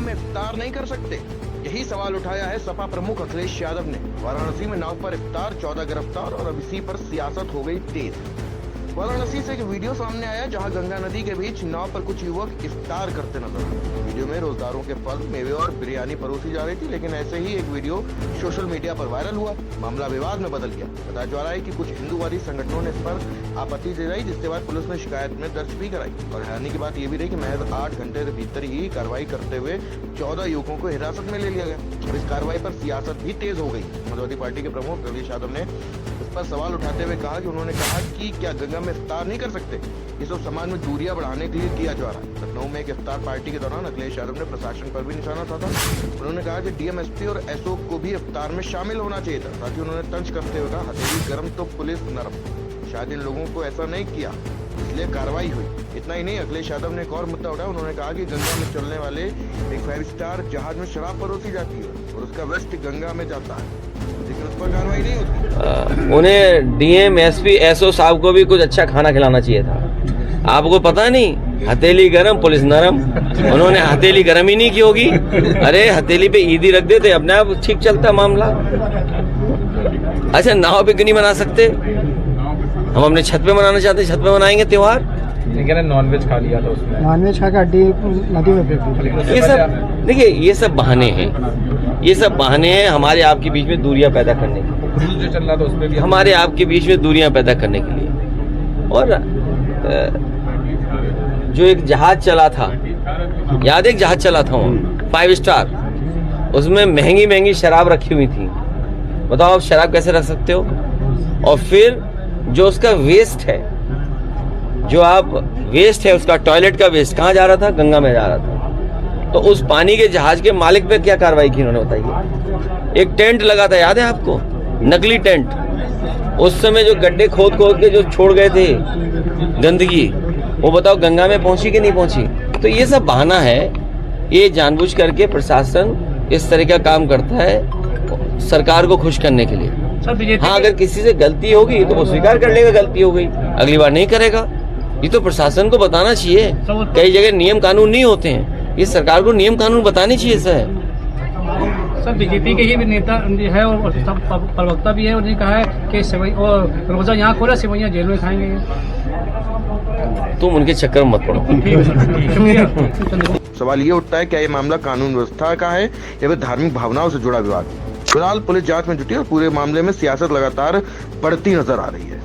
में इफ्तार नहीं कर सकते? यही सवाल उठाया है सपा प्रमुख अखिलेश यादव ने। वाराणसी में नाव पर इफ्तार, 14 गिरफ्तार और अब इसी पर सियासत हो गई तेज। वाराणसी से एक वीडियो सामने आया जहां गंगा नदी के बीच नाव पर कुछ युवक इफ्तार करते नजर आए। वीडियो में रोजगारों के फल, मेवे और बिरयानी परोसी जा रही थी, लेकिन ऐसे ही एक वीडियो सोशल मीडिया पर वायरल हुआ। मामला विवाद में बदल गया। बताया जा रहा है कि कुछ हिंदूवादी संगठनों ने इस पर आपत्ति जताई, जिसके बाद पुलिस ने शिकायत में दर्ज भी कराई। और हैरानी की बात यह भी रही कि महज 8 घंटे के भीतर ही कार्रवाई करते हुए 14 युवकों को हिरासत में ले लिया गया। और इस कार्रवाई पर सियासत भी तेज हो गई। समाजवादी पार्टी के प्रमुख अखिलेश यादव ने इस पर सवाल उठाते हुए कहा कि उन्होंने कहा कि क्या गंगा में इफ्तार नहीं कर सकते? ये सब समाज में दूरियां बढ़ाने के लिए किया जा रहा है। लखनऊ में एक इफ्तार पार्टी के दौरान अखिलेश यादव ने प्रशासन पर भी निशाना साधा। उन्होंने कहा कि डीएम, एसपी और एसओ को भी इफ्तार में शामिल होना चाहिए था। साथ ही उन्होंने तंज करते हुए कहा, हथेली गर्म तो पुलिस नरम। शायद इन लोगों को ऐसा नहीं किया, इसलिए कार्रवाई हुई। इतना ही नहीं, अखिलेश यादव ने एक और मुद्दा उठाया। उन्होंने कहा कि गंगा में चलने वाले एक 5 स्टार जहाज में शराब परोसी जाती है और उसका वेस्ट गंगा में जाता है, लेकिन उस पर कार्रवाई नहीं होती। उन्हें डीएम, एसपी, एसओ साहब को भी कुछ अच्छा खाना खिलाना चाहिए था। आपको पता नहीं, हथेली गरम पुलिस नरम। उन्होंने हथेली गरम ही नहीं की होगी। अरे हथेली पे ईदी रख देते, अपने आप ठीक चलता मामला। अच्छा, नाव पे क्यों नहीं बना सकते? हम अपने छत पे मनाना चाहते, छत पे मनाएंगे त्योहार। नॉनवेज खा लिया था उसमें, नॉनवेज खा के हड्डी नदी में फेंक दी। ये सब देखिए, ये सब बहाने हैं। ये सब बहाने हैं हमारे आपके बीच में दूरियां पैदा करने के लिए। जो चल रहा था उसमें भी हमारे आपके बीच में दूरियां पैदा करने के लिए। और जो एक जहाज चला था, याद, एक जहाज चला था 5 स्टार, उसमें महंगी महंगी शराब रखी हुई थी। बताओ आप शराब कैसे रख सकते हो? और फिर जो उसका वेस्ट है, जो आप वेस्ट है उसका, टॉयलेट का वेस्ट कहाँ जा रहा था? गंगा में जा रहा था। तो उस पानी के जहाज के मालिक पे क्या कार्रवाई की उन्होंने, बताइए। एक टेंट लगा था, याद है आपको? नकली टेंट। उस समय जो गड्ढे खोद खोद के जो छोड़ गए थे गंदगी, वो बताओ गंगा में पहुंची कि नहीं पहुंची? तो ये सब बहाना है। ये जानबूझ करके प्रशासन इस तरह का काम करता है सरकार को खुश करने के लिए। हाँ, अगर किसी से गलती होगी तो वो स्वीकार कर लेगा गलती हो गई, अगली बार नहीं करेगा। ये तो प्रशासन को बताना चाहिए। कई जगह नियम कानून नहीं होते हैं, ये सरकार को नियम कानून बताने चाहिए। सर, बीजेपी के ही नेता है और प्रवक्ता भी है, उन्होंने कहा है कि रोजा यहाँ खोला, सेवैयाँ जेल में खाएंगे। तुम उनके चक्कर में मत पड़ो। सवाल ये उठता है, क्या ये मामला कानून व्यवस्था का है या फिर धार्मिक भावनाओं से जुड़ा विवाद? फिलहाल पुलिस जांच में जुटी और पूरे मामले में सियासत लगातार बढ़ती नजर आ रही है।